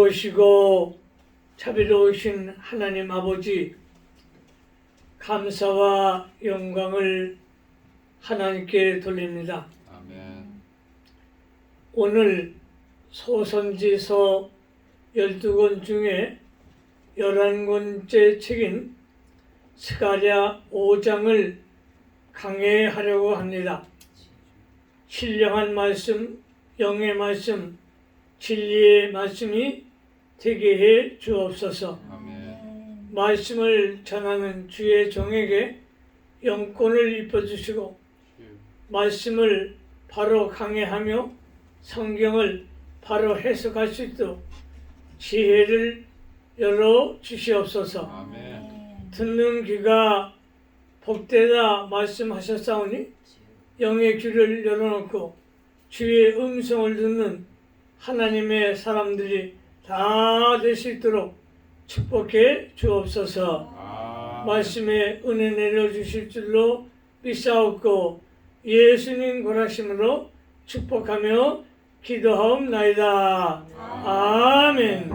좋으시고 자비로우신 하나님 아버지, 감사와 영광을 하나님께 돌립니다. 아멘. 오늘 소선지서 12권 중에 11권째 책인 스가랴 5장을 강해하려고 합니다. 신령한 말씀, 영의 말씀, 진리의 말씀이 되게 해 주옵소서. 아멘. 말씀을 전하는 주의 종에게 영권을 입혀주시고 말씀을 바로 강해하며 성경을 바로 해석할 수 있도록 지혜를 열어 주시옵소서. 아멘. 듣는 귀가 복되다 말씀하셨사오니 영의 귀를 열어놓고 주의 음성을 듣는 하나님의 사람들이 다 될 수 있도록 축복해 주옵소서. 말씀에 은혜 내려주실 줄로 믿사옵고 예수님 권하심으로 축복하며 기도하옵나이다. 아멘.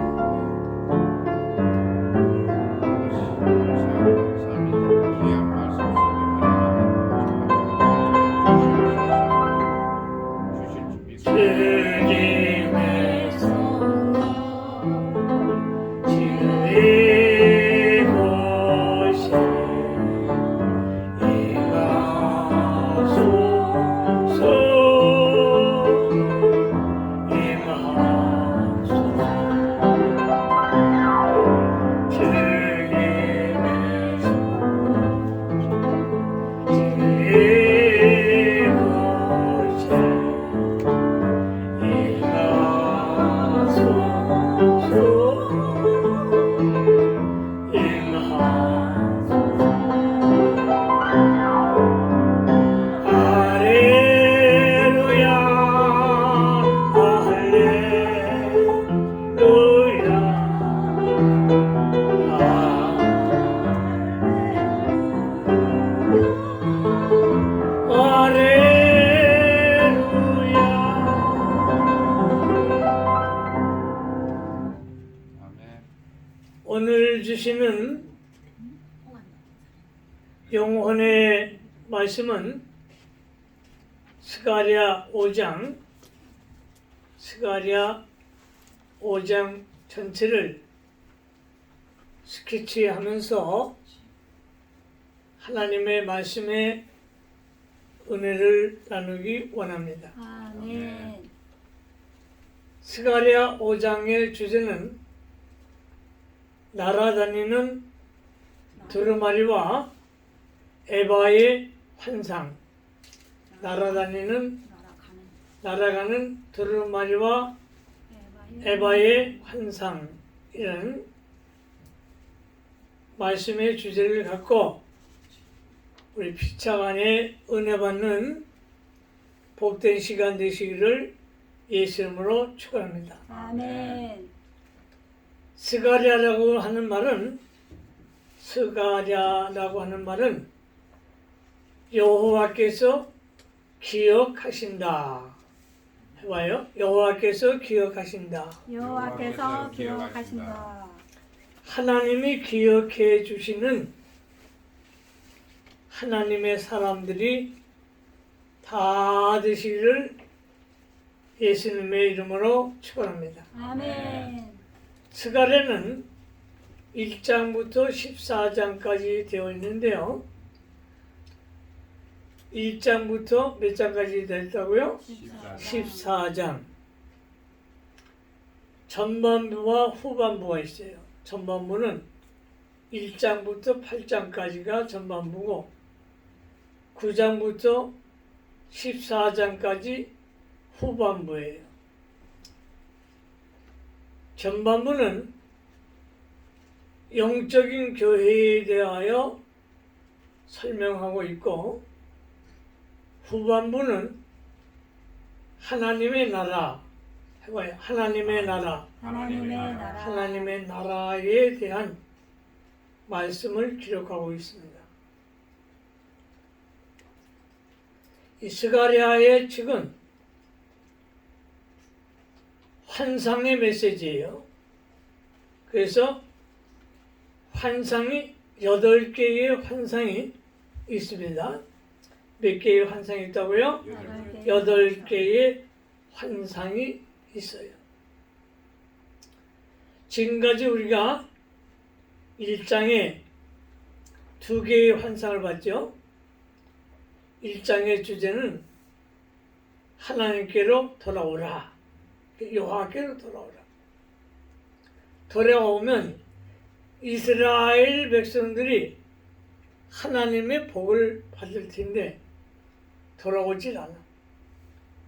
오늘 주시는 영혼의 말씀은 스가랴 5장 전체를 스케치하면서 하나님의 말씀의 은혜를 나누기 원합니다. 아멘. 스가랴 5장의 주제는 날아다니는 두루마리와 에바의 환상. 날아가는 두루마리와 에바의 환상이라는 말씀의 주제를 갖고 우리 피차간에 은혜 받는 복된 시간 되시기를 예수 이름으로 축원합니다. 아멘. 스가랴라고 하는 말은 여호와께서 기억하신다. 해봐요. 여호와께서 기억하신다. 여호와께서 기억하신다. 하나님이 기억해 주시는 하나님의 사람들이 다 되시기를 예수님의 이름으로 축원합니다. 아멘. 스가랴는 1장부터 14장까지 되어 있는데요. 1장부터 몇 장까지 되어 있다고요? 14장. 전반부와 후반부가 있어요. 전반부는 1장부터 8장까지가 전반부고 9장부터 14장까지 후반부예요. 전반부는 영적인 교회에 대하여 설명하고 있고 후반부는 하나님의 나라, 해봐요. 하나님의 나라. 하나님의 나라에 대한 말씀을 기록하고 있습니다. 이 스가랴의 책은 환상의 메시지예요. 그래서 환상이 8개의 환상이 있습니다. 몇 개의 환상이 있다고요? 8개의 환상이 있어요. 지금까지 우리가 1장에 2개의 환상을 봤죠. 1장의 주제는 하나님께로 돌아오라. 여호와께로 돌아오라. 돌아오면 이스라엘 백성들이 하나님의 복을 받을 텐데 돌아오질 않아.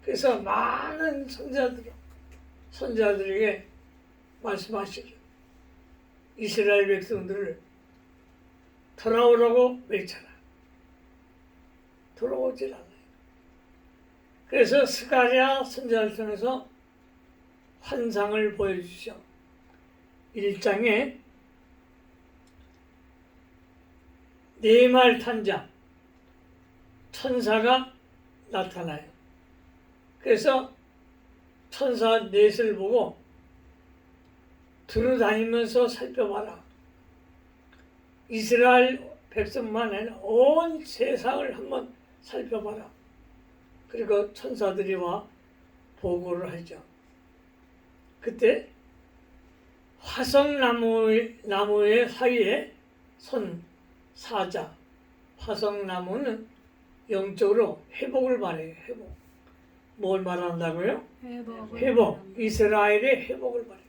그래서 많은 선자들에게 말씀하시죠. 이스라엘 백성들을 돌아오라고 외쳐라. 돌아오질 않아요. 그래서 스가랴 선자를 통해서 환상을 보여주죠. 1장에 네말 탄 자, 천사가 나타나요. 그래서 천사 넷을 보고 두루다니면서 살펴봐라. 이스라엘 백성만 아니라 온 세상을 한번 살펴봐라. 그리고 천사들이 와 보고를 하죠. 그때 화성나무의 사이에 선 사자, 화성나무는 영적으로 회복을 말해요. 회복. 뭘 말한다고요? 회복. 이스라엘의 회복을 말해요.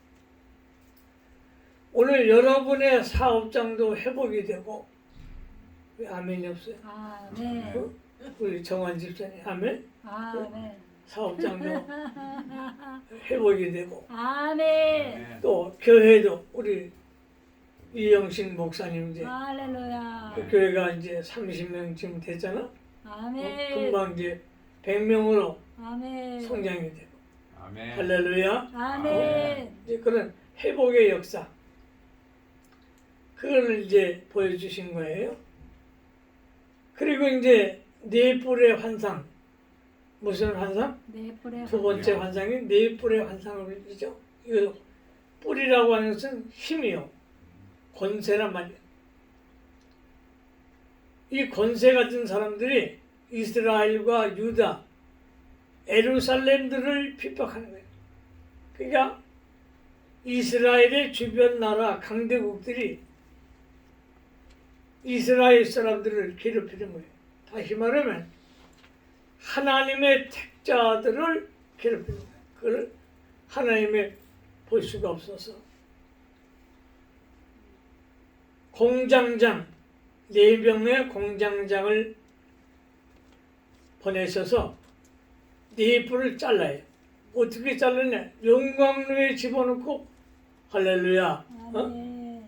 오늘 여러분의 사업장도 회복이 되고, 왜 아멘이 없어요? 아멘. 우리 정환 집사님 아멘? 아멘. 사업장도 회복이 되고, 아멘. 또 교회도 우리 이영신 목사님 이제 할렐루야. 그 교회가 이제 30명쯤 됐잖아. 아멘. 금방 이제 100명으로 아멘. 성장이 되고. 아멘. 할렐루야. 아멘. 이제 그런 회복의 역사. 그걸 이제 보여주신 거예요. 그리고 이제 네 뿔의 환상. 무슨 환상? 네 뿔의 두 번째 환상이 네 뿔의 환상을 보여주죠. 이거 뿔이라고 하는 것은 힘이요. 권세란 말이에요. 이 권세 같은 사람들이 이스라엘과 유다, 에루살렘들을 핍박하는 거예요. 그러니까 이스라엘의 주변 나라 강대국들이 이스라엘 사람들을 괴롭히는 거예요. 다시 말하면 하나님의 택자들을 괴롭히는 거예요. 그걸 하나님의 볼 수가 없어서 공장장, 4명의 공장장을 보내셔서 네 뿔을 잘라요. 어떻게 잘랐냐? 용광로에 집어넣고 할렐루야.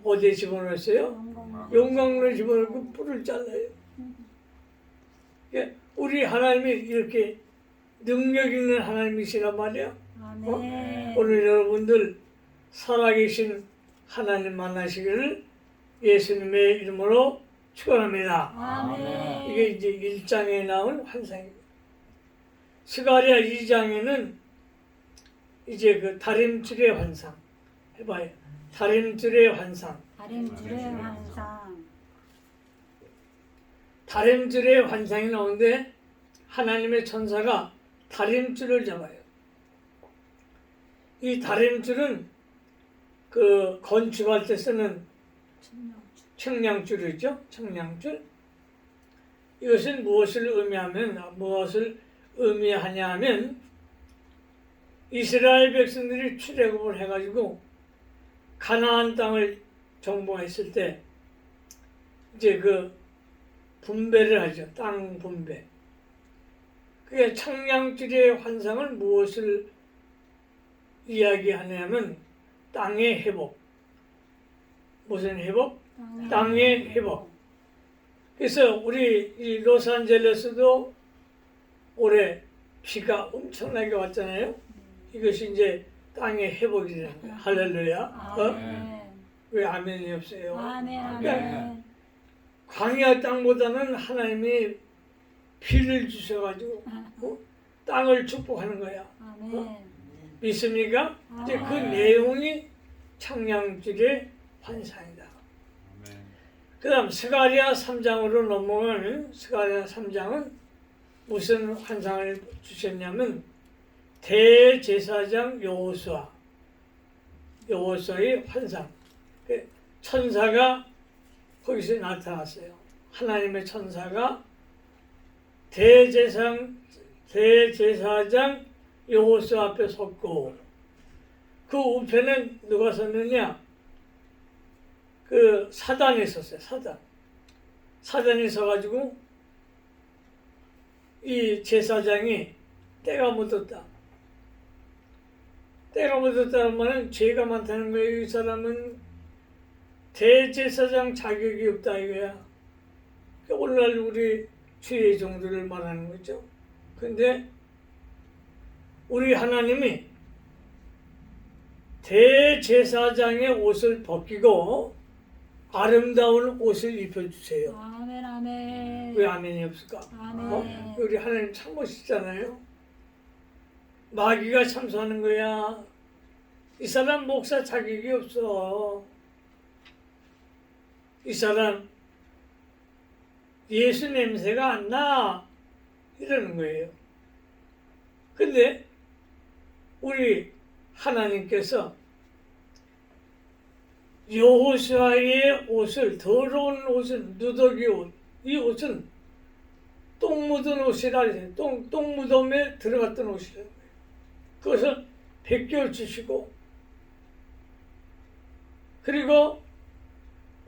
어디에 집어넣었어요? 용광로에 집어넣고 뿔을 잘라요. 우리 하나님이 이렇게 능력 있는 하나님이시란 말이야. 오늘 여러분들 살아계신 하나님 만나시기를 예수님의 이름으로 축원합니다. 아멘. 이게 이제 1장에 나온 환상입니다. 스가랴 2장에는 이제 그 다림줄의 환상 해봐요. 다림줄의 환상. 다림줄의 환상. 다림줄의 환상이 나오는데 하나님의 천사가 다림줄을 잡아요. 이 다림줄은 그 건축할 때 쓰는 청량줄이죠. 청량줄. 이것은 무엇을 의미하냐 하면 이스라엘 백성들이 출애굽을 해가지고 가나안 땅을 정복했을 때 이제 그 분배를 하죠. 땅 분배. 그게 청량줄의 환상은 무엇을 이야기하냐면 땅의 회복. 무슨 회복? 땅의 회복. 그래서 우리 이 로스앤젤레스도 올해 비가 엄청나게 왔잖아요. 이것이 이제 땅의 회복이 되는 거예요. 할렐루야. 왜 아멘이 없어요? 아멘. 광야 땅보다는 하나님이 비를 주셔가지고 땅을 축복하는 거야. 아멘. 믿습니까? 이제 그 아멘. 내용이 청량줄의 환상이다. 아멘. 그 다음 스가랴 3장으로 넘어가면 스가랴 3장은 무슨 환상을 주셨냐면 대제사장 여호수아의 환상. 그 천사가 거기서 나타났어요. 하나님의 천사가 대제사장 여호수아 앞에 섰고 그 우편은 누가 섰느냐? 그 사단이 있었어요. 사단이 서가지고 이 제사장이 때가 묻었다. 때가 묻었다는 말은 죄가 많다는 거예요. 이 사람은 대제사장 자격이 없다 이거야. 오늘날 우리 주의 종들을 말하는 거죠. 근데 우리 하나님이 대제사장의 옷을 벗기고 아름다운 옷을 입혀주세요. 아멘 아멘. 왜 아멘이 없을까? 아멘. 우리 하나님 참 멋있잖아요. 마귀가 참소하는 거야. 이 사람 목사 자격이 없어. 이 사람 예수 냄새가 안 나. 이러는 거예요. 근데 우리 하나님께서 여호수아의 옷을, 더러운 옷을, 누더기 옷, 이 옷은 똥 묻은 옷이라 해요. 똥 무덤에 들어갔던 옷이라는 거예요. 그것을 벗겨 주시고 그리고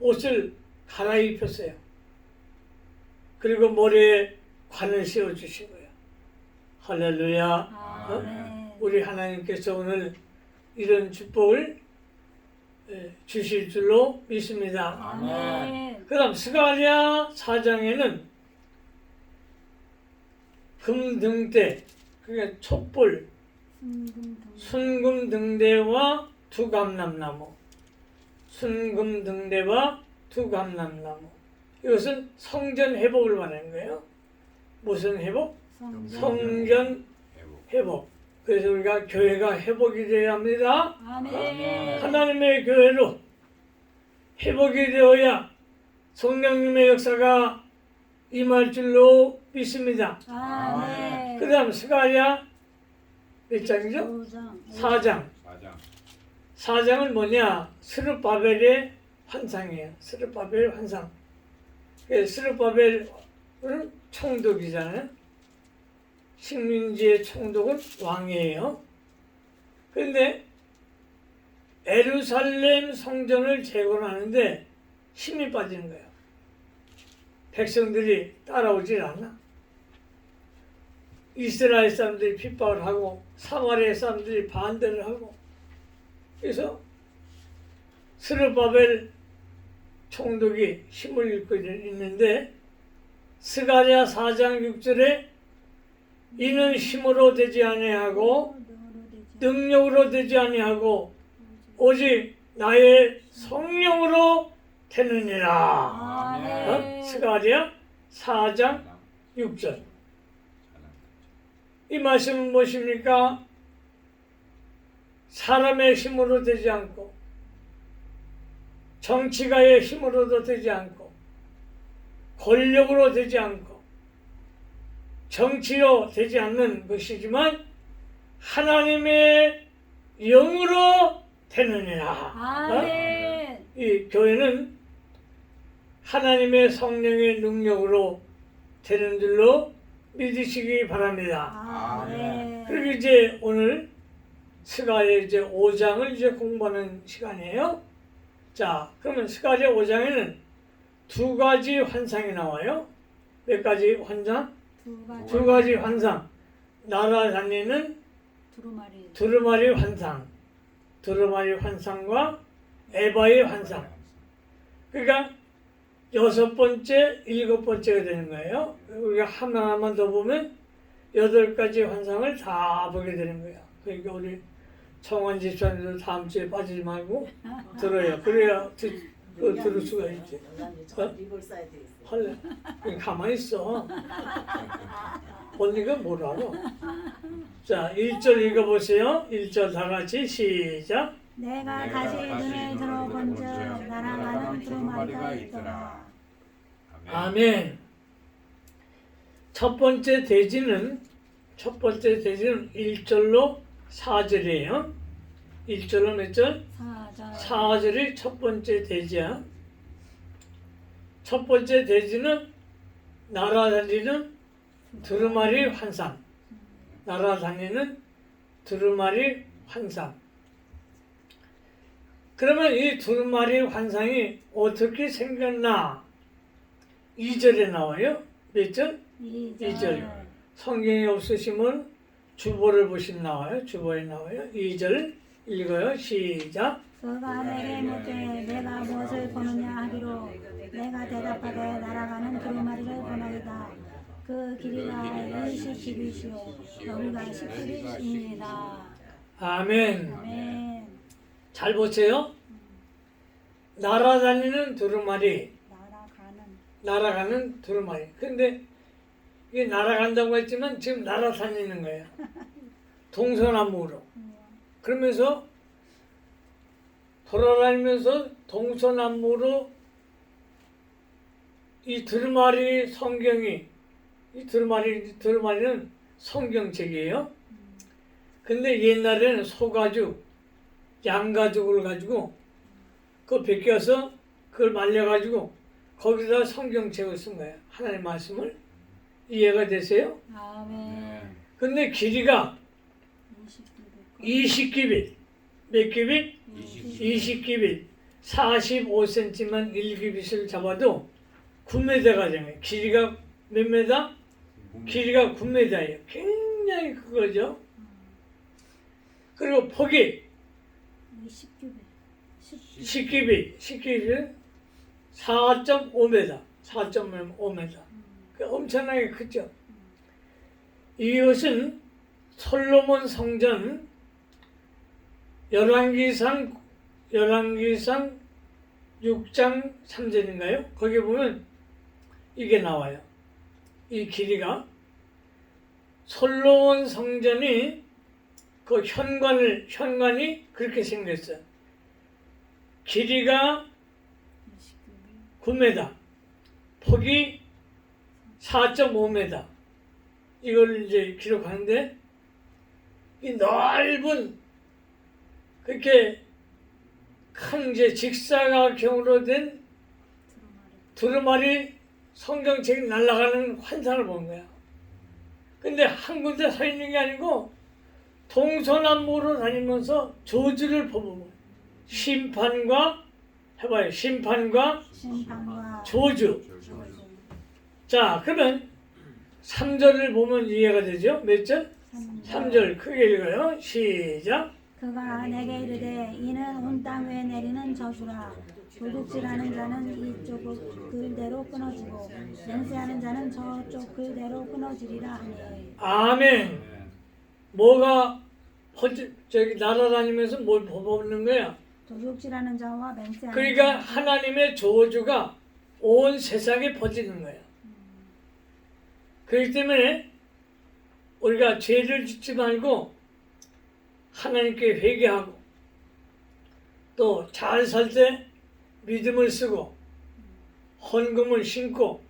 옷을 갈아입혔어요. 그리고 머리에 관을 씌워주신 거예요. 할렐루야. 아멘. 우리 하나님께서 오늘 이런 축복을 주실 줄로 믿습니다. 아멘. 그 다음 스가랴 4장에는 금등대, 그게 촛불, 순금등대와 두감람나무, 순금등대와 두감람나무. 이것은 성전 회복을 말하는 거예요. 무슨 회복? 성전 회복. 그래서 우리가 교회가 회복이 되어야 합니다. 아멘. 하나님의 교회로 회복이 되어야 성령님의 역사가 임할 줄로 믿습니다. 아멘. 그 다음 스가랴 몇 장이죠? 5장. 4장. 4장은 뭐냐? 스룹바벨의 환상이에요. 스룹바벨 환상. 스룹바벨은 총독이잖아요. 식민지의 총독은 왕이에요. 그런데 예루살렘 성전을 재건하는데 힘이 빠지는 거예요. 백성들이 따라오질 않아. 이스라엘 사람들이 핍박을 하고 사마리아 사람들이 반대를 하고 그래서 스룹바벨 총독이 힘을 잃고 있는데 스가랴 4장 6절에 이는 힘으로 되지 아니하고 능력으로 되지 아니하고 오직 나의 성령으로 되느니라. 아멘. 스가랴 4장 6절. 이 말씀은 무엇입니까? 사람의 힘으로 되지 않고 정치가의 힘으로도 되지 않고 권력으로 되지 않고 정치로 되지 않는 것이지만 하나님의 영으로 되느니라. 아멘. 이 교회는 하나님의 성령의 능력으로 되는 줄로 믿으시기 바랍니다. 아멘. 그리고 이제 오늘 스가랴 이제 5장을 이제 공부하는 시간이에요. 자, 그러면 스가랴 5장에는 두 가지 환상이 나와요. 몇 가지 환상? 두 가지 환상. 날아다니는 두루마리 환상. 두루마리 환상과 에바의 환상. 그러니까 6번째, 7번째가 되는 거예요. 우리가 하나만 더 보면 8가지 환상을 다 보게 되는 거예요. 그러니까 우리 청원 집사님도 다음 주에 빠지지 말고 들어요. 그래야 들을 수가 있지. 헐래. 그냥 가만히 있어. 언니가 뭘 알아? 자, 1절 읽어보세요. 1절 다 같이 시작. 내가 다시 눈에 들어본즉 날아가는 두루마리가 있더라. 아멘. 첫 번째 대지는 1절로 4절이에요. 1절로 몇 절? 4절. 4절이 첫 번째 대지야. 첫 번째 대지는 날아다니는 두루마리 환상. 날아다니는 두루마리 환상. 그러면 이 두루마리 환상이 어떻게 생겼나? 2절에 나와요. 몇 절? 2절. 성경이 없으시면 주보를 보시면 나와요. 주보에 나와요. 2절 읽어요. 시작. 그가 내게 묻되 내가 무엇을 보느냐 하기로 내가 대답하되 날아가는 두루마리를 보나이다. 그 길이가 20규빗이요 너비가 10규빗이니라. 아멘. 아멘. 잘 보세요. 날아다니는 두루마리. 날아가는 두루마리. 근데 이게 날아간다고 했지만 지금 날아다니는 거예요. 동서남북으로. 그러면서 돌아다니면서 동서남북으로 이 두루마리 성경이 이 두루마리는 성경책이에요. 근데 옛날에는 소가죽, 양가죽을 가지고 그걸 벗겨서 그걸 말려가지고 거기다 성경책을 쓴 거예요. 하나님 말씀을. 이해가 되세요? 아멘. 근데 길이가 20규빗. 몇 규빗? 20규빗. 45cm만 1규빗을 잡아도 9m가 되는 길이가 몇 메다? 길이가 9m예요. 굉장히 크거죠. 그리고 폭이 10규빗. 10규빗은 4.5m. 4.5m. 엄청나게 크죠. 이것은 솔로몬 성전 열왕기상 6장 3절인가요? 거기 보면 이게 나와요. 이 길이가 솔로몬 성전이 그 현관이 그렇게 생겼어요. 길이가 9m, 폭이 4.5m. 이걸 이제 기록하는데 이 넓은 그렇게 큰 이제 직사각형으로 된 두루마리 성경책이 날아가는 환상을 본 거야. 근데 한 군데 서 있는 게 아니고 동서남북으로 다니면서 저주를 퍼부은 심판과 해봐요. 심판과 저주. 자, 그러면 3절을 보면 이해가 되죠? 몇 절? 3절 크게 읽어요. 시작. 그가 내게 이르되 이는 온 땅 위에 내리는 저주라. 도둑질하는 자는 이쪽 글대로 끊어지고 맹세하는 자는 저쪽 글대로 끊어지리라 하니. 아멘. 뭐가 저기 날아다니면서 뭘 퍼붓는 거야? 도둑질하는 자와 맹세하는 그러니까 자. 하나님의 저주가 온 세상에 퍼지는 거예요. 그렇기 때문에 우리가 죄를 짓지 말고 하나님께 회개하고 또 잘 살 때 믿음을 쓰고 헌금을 신고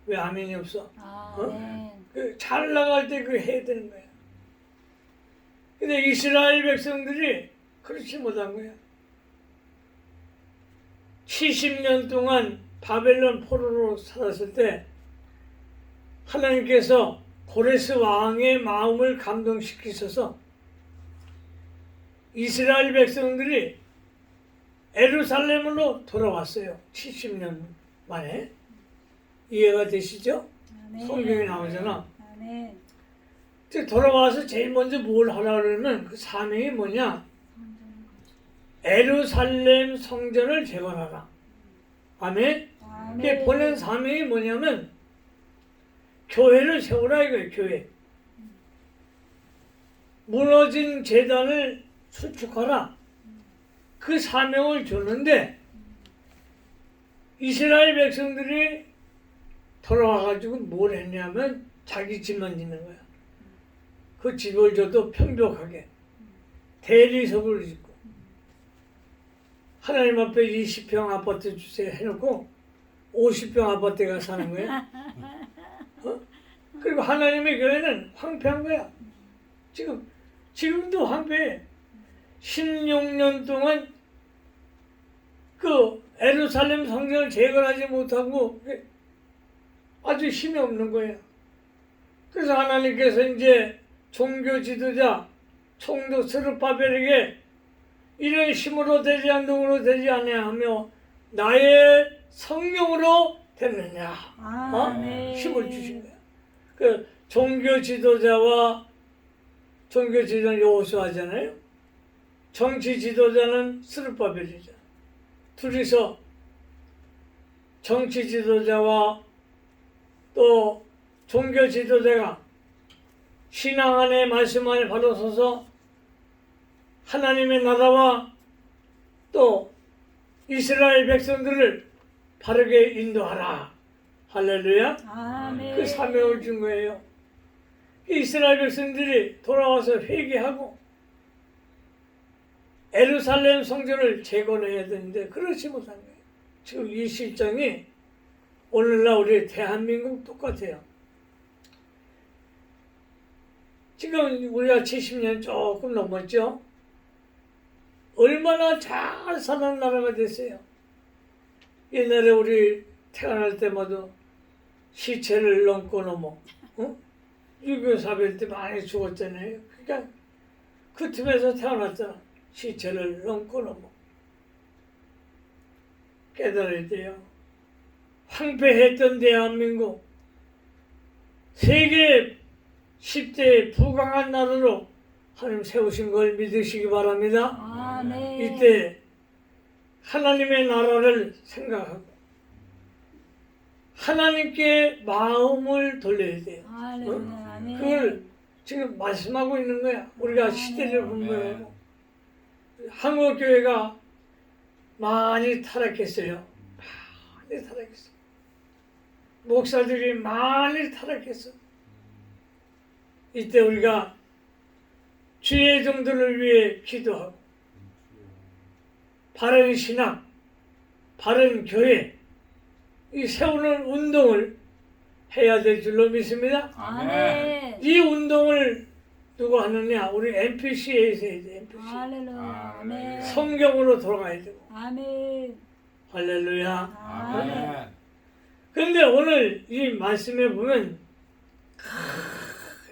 왜 아멘이 없어? 아멘. 잘 나갈 때 그 해야 되는 거야. 근데 이스라엘 백성들이 그렇지 못한 거야. 70년 동안 바벨론 포로로 살았을 때 하나님께서 고레스 왕의 마음을 감동시키셔서 이스라엘 백성들이 예루살렘으로 돌아왔어요. 70년 만에. 이해가 되시죠? 아멘. 성경에 나오잖아. 아멘. 돌아와서 제일 먼저 뭘 하라 그러면 그 사명이 뭐냐? 예루살렘 성전을 재건하라. 아멘? 아멘. 보낸 사명이 뭐냐면 교회를 세우라 이거예요. 교회. 무너진 제단을 수축하라. 그 사명을 줬는데 이스라엘 백성들이 돌아와가지고 뭘 했냐면 자기 집만 짓는 거야. 그 집을 줘도 편벽하게 대리석을 짓고 하나님 앞에 20평 아파트 주세요 해놓고 50평 아파트에 가 사는 거야. 어? 그리고 하나님의 교회는 황폐한 거야. 지금도 황폐해. 16년 동안 그 예루살렘 성전을 재건하지 못하고 아주 힘이 없는 거예요. 그래서 하나님께서 이제 종교 지도자 총독 스룹바벨에게 이런 힘으로 되지 않음으로 되지 아니하며 나의 성령으로 됐느냐 힘을 주신 거야. 그 종교 지도자는 여호수아잖아요. 정치 지도자는 스룹바벨이죠. 둘이서 정치 지도자와 또 종교 지도자가 신앙 안에 말씀 안에 바로 서서 하나님의 나라와 또 이스라엘 백성들을 바르게 인도하라. 할렐루야. 아멘. 그 사명을 준 거예요. 이스라엘 백성들이 돌아와서 회개하고 예루살렘 성전을 재건해야 되는데 그렇지 못한 거예요. 지금 이 실정이 오늘날 우리 대한민국 똑같아요. 지금 우리가 70년 조금 넘었죠. 얼마나 잘 사는 나라가 됐어요. 옛날에 우리 태어날 때마다 시체를 넘고 넘어. 6.25 사변 때 많이 죽었잖아요. 그러니까 그 틈에서 태어났잖아. 시체를 넘고 넘어. 깨달아야 돼요. 황폐했던 대한민국, 세계 10대 부강한 나라로 하나님 세우신 걸 믿으시기 바랍니다. 아멘. 이때 하나님의 나라를 생각하고 하나님께 마음을 돌려야 돼요. 할렐루야. 아멘. 그걸 지금 말씀하고 있는 거야. 우리가 시대를 분별하고 한국 교회가 많이 타락했어요. 많이 타락했어. 목사들이 많이 타락했어. 이때 우리가 주의 종들을 위해 기도하고 바른 신학, 바른 교회 이 세우는 운동을 해야 될 줄로 믿습니다. 아멘. 이 운동을 누가 하느냐? 우리 NPC에서 해야 돼. NPC. 할렐루야. 아멘. 성경으로 돌아가야 되고. 아멘. 할렐루야. 아멘. 그런데 오늘 이 말씀에 보면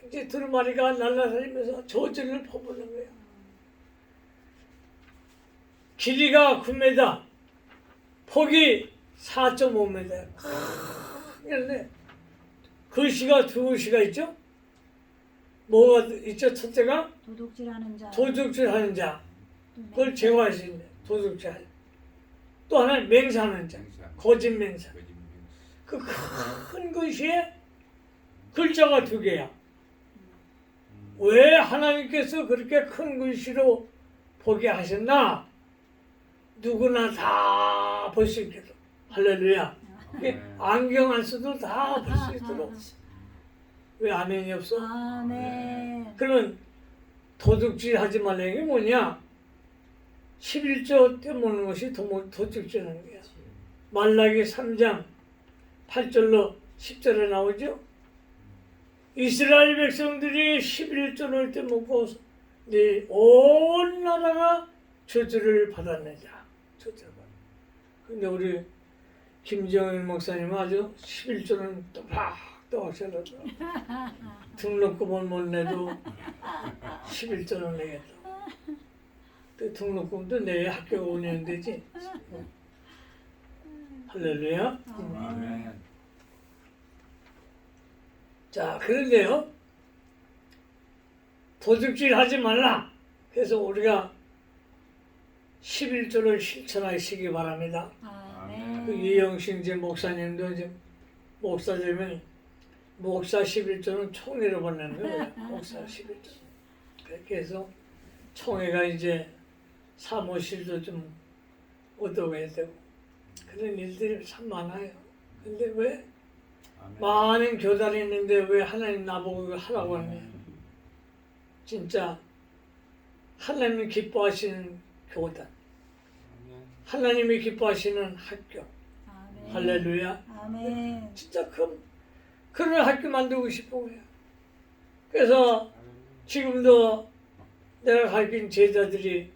이제 두루마리가 날아다니면서 저주를 퍼부는 거예요. 길이가 9m, 폭이 4.5m. 그런데 글씨가 두 글씨가 있죠? 뭐가 있죠? 첫째가 도둑질하는 자. 도둑질하는 자. 그걸 제거할 수 있는 도둑질. 또 하나는 맹세하는 자. 거짓 맹세. 그 큰 글씨에 글자가 두 개야. 왜 하나님께서 그렇게 큰 글씨로 보게 하셨나? 누구나 다 볼 수 있도록. 할렐루야. 안경 안 써도 다 볼 수 있도록. 왜 아멘이 없어? 아멘. 그러면 도둑질 하지 말라는 게 뭐냐? 11조 떼먹는 것이 도둑질하는 거야. 말라기 3장 8절로 10절에 나오죠? 이스라엘 백성들이 11조를 떼먹고 온 나라가 저주를 받았느냐. 저주를 받았느냐. 근데 우리 김정일 목사님은 아주 11조는 또박또박 잘라서 등록금을 못 내도 11조는 내겠다. 또 등록금도 내야 학교가 운영되지. 할렐루야. 아멘. 자, 그런데요. 도둑질 하지 말라. 그래서 우리가 11조를 실천하시기 바랍니다. 아멘. 그 이영신 이제 목사님도 이제 목사 되면 목사 11조는 총회로 보내는 거예요. 목사 11조. 그렇게 해서 총회가 이제 사무실도 좀 얻어가야 되고 그런 일들이 참 많아요. 근데 왜 많은 교단이 있는데 왜 하나님 나보고 이거 하라고 하냐. 진짜 하나님 기뻐하시는 교단. 하나님이 기뻐하시는 학교. 아멘. 할렐루야. 아멘. 진짜 그런 학교 만들고 싶은 거야. 그래서 지금도 내가 가르친 제자들이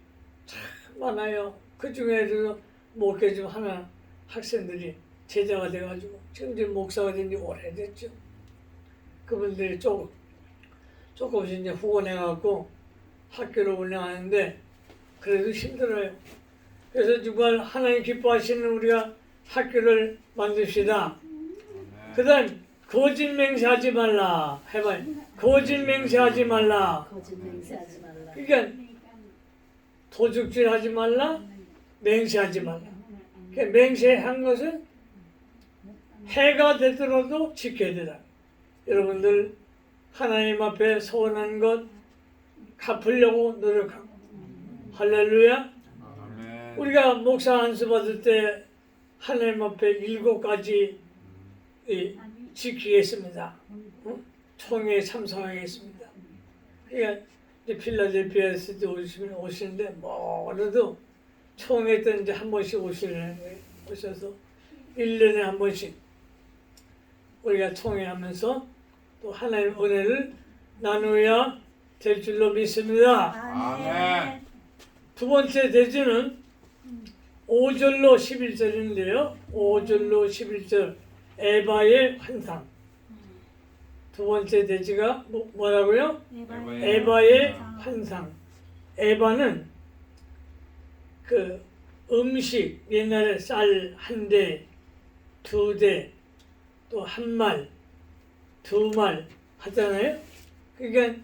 참 많아요. 그 중에도 목회 좀 하는 학생들이 제자가 돼가지고 지금 이제 목사가 된 지 오래됐죠. 그분들이 조금씩 이제 후원해갖고 학교를 운영하는데 그래도 힘들어요. 그래서 정말 하나님 기뻐하시는 우리가 학교를 만듭시다. 그 다음 거짓 맹세하지 말라 해봐요. 거짓 맹세하지 말라. 거짓 맹세하지 말라. 그러니까 도둑질하지 말라, 맹세하지 말라. 그러니까 맹세한 것은 해가 되더라도 지켜야 되라. 여러분들 하나님 앞에 서원한 것 갚으려고 노력하고. 할렐루야. 아멘. 우리가 목사 안수 받을 때 하나님 앞에 7가지 지키겠습니다. 총회에 참석하겠습니다. 그러니까 이제 필라델피아에서 오시는데 뭐라도 총회 때 이제 한 번씩 오시는 거예요. 오셔서 1년에 한 번씩 우리가 총회하면서 또 하나님의 은혜를 나누어야 될 줄로 믿습니다. 아멘. 두 번째 대지는 5절로 11절인데요. 5절로 11절 에바의 환상. 두 번째 대지가 뭐라고요? 에바의 환상. 에바는 그 음식, 옛날에 쌀 1대, 2대, 또 1말, 2말 하잖아요. 그러니까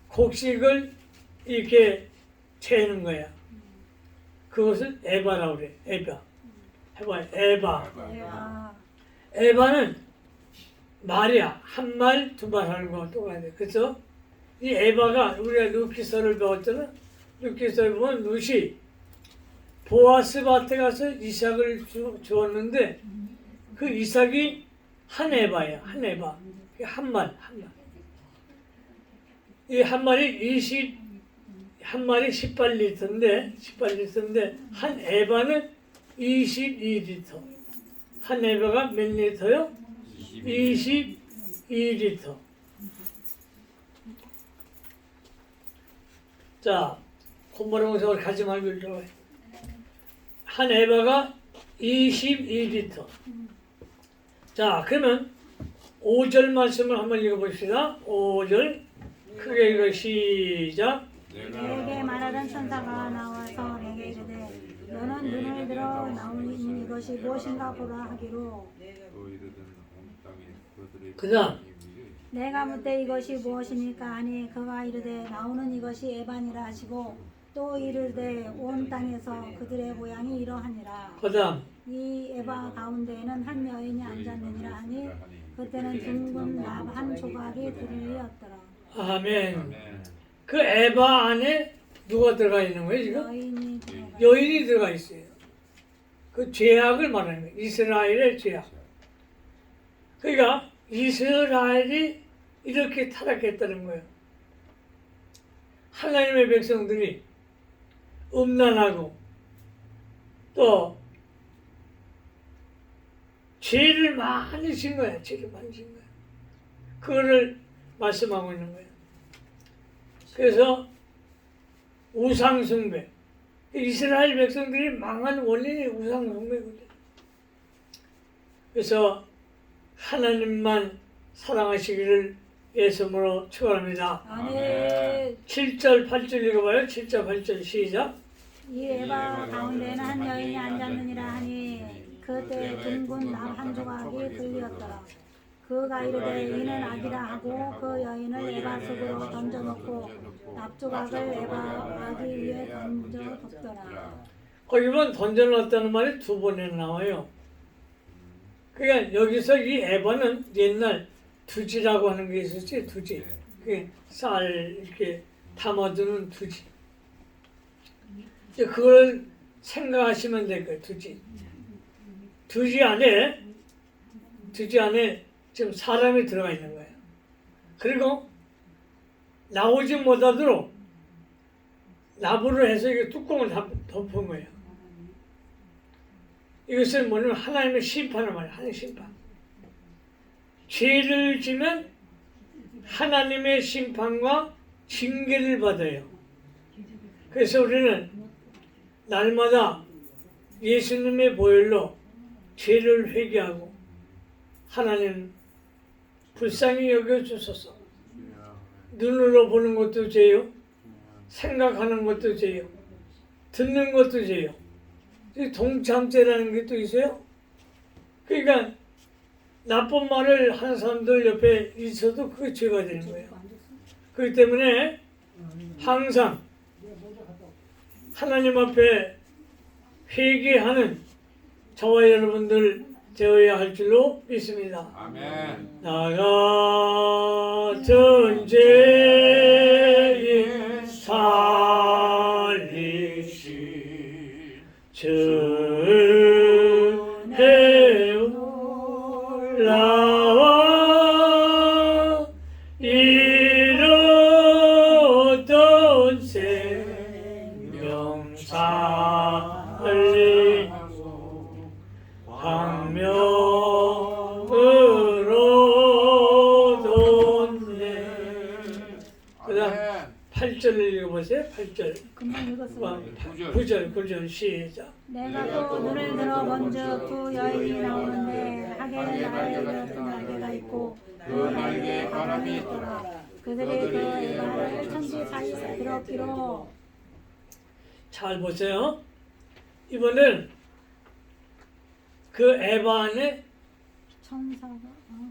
곡식을 이렇게 재는 거야. 그것을 에바라고 그래. 에바. 해봐요. 에바. 에바는 말이야. 1말, 2말 하는 거와 똑같아. 그래서 이 에바가 우리가 루키서를 배웠잖아. 루키서를 보면 룻이 보아스 밭에 가서 이삭을 주었는데 그 이삭이 한 에바야. 한 에바. 한 말. 이 한 말이 한 말이 18리터인데 한 에바는 22리터. 한 에바가 몇 리터요? 22리터. 자, 콧모롱성을 가지 말고 읽어봐요. 한 에바가 22리터. 자, 그러면 5절 말씀을 한번 읽어봅시다. 5절 크게 읽어 시작. 내게 말하던 천사가 나와서 내게 이르되 너는 눈을 들어 나오니 이것이 무엇인가 보라 하기로 그 다음 내가 묻되 이것이 무엇입니까 하니 그가 이르되 나오는 이것이 에반이라 하시고 또 이르되 온 땅에서 그들의 모양이 이러하니라. 그 다음 이 에바 가운데에는 한 여인이 앉았느니라 하니 그때는 둥근 납 한 조각이 들이었더라. 아멘. 그 에바 안에 누가 들어가 있는 거예요 지금? 여인이 들어가 여인이 들어가 있어요. 그 죄악을 말하는 거예요. 이스라엘의 죄악. 그러니까 이스라엘이 이렇게 타락했다는 거예요. 하나님의 백성들이 음란하고 또 죄를 많이 진 거야. 죄를 많이 진 거야. 그거를 말씀하고 있는 거예요. 그래서 우상숭배. 이스라엘 백성들이 망한 원인이 우상숭배거든요. 그래서 하나님만 사랑하시기를 예수님으로 축원합니다. 아멘. 7절 8절 읽어봐요. 7절 8절 시작. 이 에바 가운데에는 한 여인이 앉았느니라 하니 그때 둥근 납 한 조각이 들리었더라. 그가 이르되 이는 악이라 하고 그 여인을 에바 속으로 던져놓고 납조각을 에바 아기 위에 던져뒀더라. 거기 보면 던져놨다는 말이 2번에 나와요. 그러니까 여기서 이 에바는 옛날 두지라고 하는 게 있었지. 두지. 그게 쌀 이렇게 담아두는 두지. 이제 그걸 생각하시면 될 거예요. 두지. 두지 안에 지금 사람이 들어가 있는 거예요. 그리고 나오지 못하도록 나무를 해서 이게 뚜껑을 덮은 거예요. 이것은 뭐냐면 하나님의 심판을 말이에요. 하나님의 심판. 죄를 지면 하나님의 심판과 징계를 받아요. 그래서 우리는 날마다 예수님의 보혈로 죄를 회개하고 하나님 불쌍히 여겨주소서. 눈으로 보는 것도 죄요. 생각하는 것도 죄요. 듣는 것도 죄요. 동참죄라는 게 또 있어요. 그러니까 나쁜 말을 하는 사람들 옆에 있어도 그게 죄가 되는 거예요. 그렇기 때문에 항상 하나님 앞에 회개하는 저와 여러분들 되어야 할 줄로 믿습니다. 아멘. 나 같은 죄인 살리시 주에 올라와 잃었던 생명 살리 광명으로 돋네. 그다음 8절을 읽어보세요. 8절. 금방 읽었어. 9절 시작. 내가 또 눈을 들어 먼저 두 여인이 나오는데 하게는 나를 들었던 날개가 있고 그 날개에 바람이 있더라. 그들이 그 에바를 천지 사이에 들었기로. 잘 보세요. 이번엔 그 에바 안에 천사가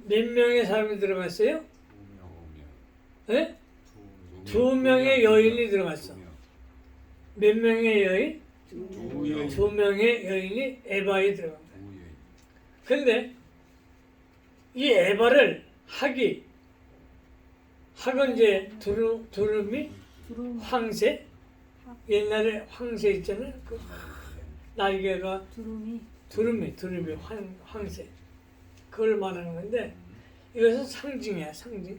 몇 명의 사람이 들어갔어요? 네? 두 명의 여인이 들어갔어. 몇 명의 여인? 두 명의 여인이 에바에 들어간 거야. 근데 이 에바를 학은 이제 두루미 황새, 옛날에 황새 있잖아요. 그 날개가 두루미 황새, 그걸 말하는 건데 이것은 상징이야, 상징.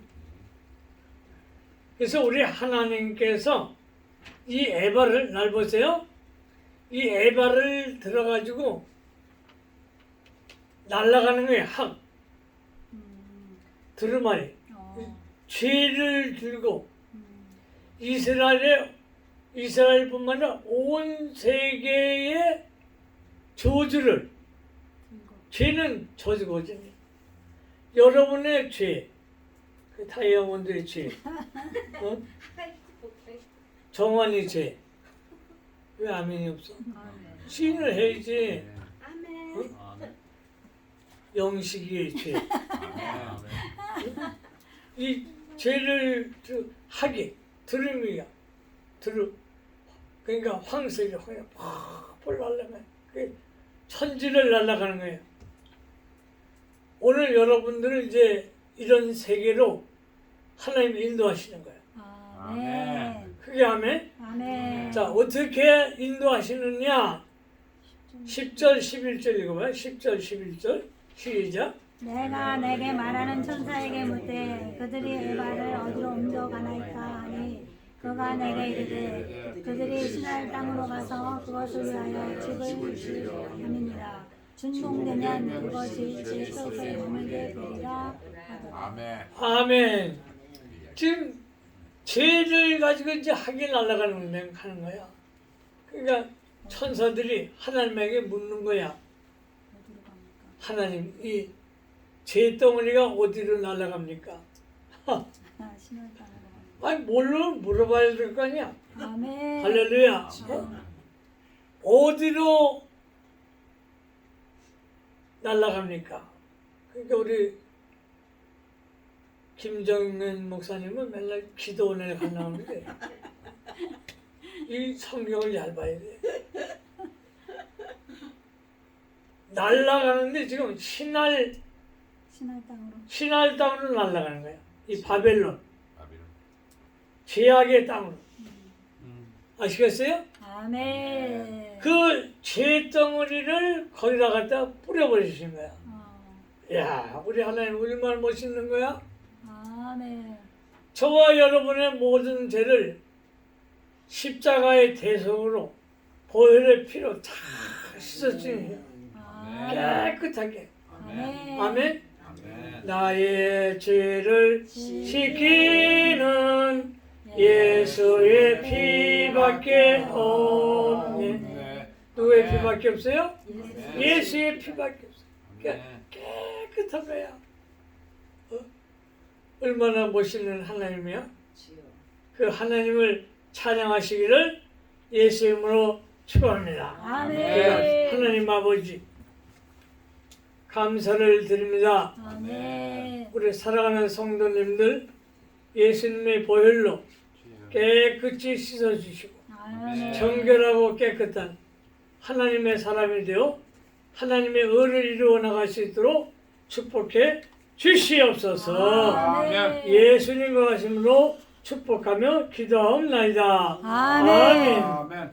그래서 우리 하나님께서 이 에바를, 날 보세요. 이 에바를 들어가지고 날아가는 거예요. 두루마리. 죄를 들고 이스라엘뿐만 아니라 온 세계의 저주를, 죄는 저주거든요. 여러분의 죄, 그 다이아몬드의 죄, 정환이 죄, 왜 아멘이 없어? 시인을 해야지. 영식이의 죄. 이 죄를 하게 두루미가 그러니까 황새가 펄 날아가요. 천지를 날아가는 거예요. 오늘 여러분들은 이제 이런 세계로 하나님 인도하시는 거예요. 아멘. 그게 아멘. 아멘. 자, 어떻게 인도하시느냐? 10절 11절 읽어봐요. 10절 11절 시작. 내가 내게 말하는 천사에게 묻되 그들이 에바를 어디로 옮겨가나이까 하니 그가 내게 이르되 그들이 시날 땅으로 가서 그것을 위하여 집을 지으려 함이니라. 준공되면 그것이 제 뜻을 이루게 되리라 하더라. 아멘. 아멘. 지금 죄를 가지고 이제 하게 날아가는 거야. 그러니까 천사들이 하나님에게 묻는 거야. 하나님, 이 죄 덩어리가 어디로 날아갑니까? 아니, 뭘로 물어봐야 될 거 아니야? 아멘. 할렐루야. 어디로 날아갑니까? 그러니까 우리 김정면 목사님은 맨날 기도원에 나오는데 이 성경을 잘 봐야 돼. 날아가는데 지금 신할 땅으로 날아가는 거야. 이 바벨론, 죄악의 땅으로. 아시겠어요? 아멘. 그 죄덩어리를 거기다 갖다 뿌려버리신 거야. 야, 우리 하나님 얼마나 멋있는 거야? 아멘. 저와 여러분의 모든 죄를 십자가의 대속으로 보혈의 피로 다 씻어주니 깨끗하게. 아멘. 아멘. 아멘. 나의 죄를 씻기는 예수의 피밖에 없네. 네. 누구의 피밖에 없어요? 아멘. 예수의 피밖에 없어요. 아멘. 깨끗한 거야. 얼마나 멋있는 하나님이야? 그 하나님을 찬양하시기를 예수 이름으로 축원합니다. 아멘. 하나님 아버지 감사를 드립니다. 아멘. 우리 살아가는 성도님들 예수님의 보혈로 깨끗이 씻어주시고 아멘. 정결하고 깨끗한 하나님의 사람이 되어 하나님의 의를 이루어 나갈 수 있도록 축복해 주시옵소서. 아멘. 예수님과 하심으로 축복하며 기도하옵나이다. 아멘. 아멘.